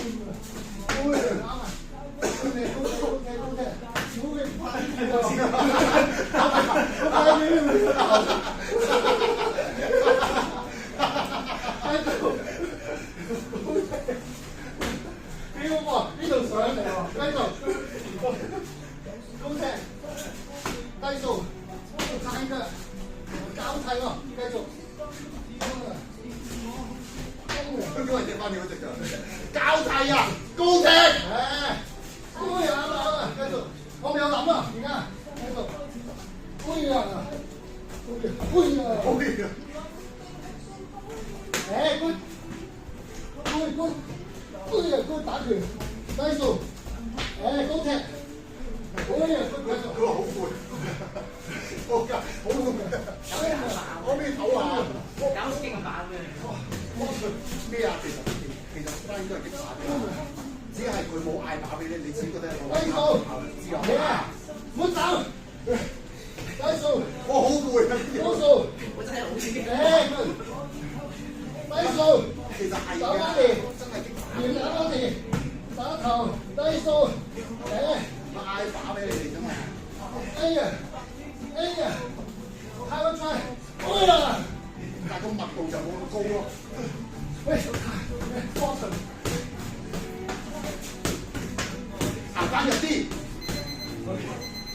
ôi啱啊！高踢高踢高踢高踢，好嘅快啲屌喎！呢度上嚟喎，呢度高踢低數撐嘅交替喎，繼續。香港人隻翻你嗰隻㗎，交替啊，高踢，哎呀啱啊，繼續，我未有諗啊，而家繼續，哎呀，哎，good，哎呀，good 打拳，低數，哎，高踢，哎呀，good 繼續，佢話好攰，好㗎，好攰，我俾你唞下，搞勁版嘅。咩啊？其實單應該係擊打嘅，只係佢冇嗌打俾你，你自己覺得低數，知啊？唔好走，低數，我好攰啊！高數，我真係好似低數，其實係打翻嚟，真係擊打。連打翻嚟，打頭，低數，嗌打俾你哋啫嘛。哎呀，太多菜，哎呀！但係個密度就冇咁高咯。喂，幫襯，行翻入啲。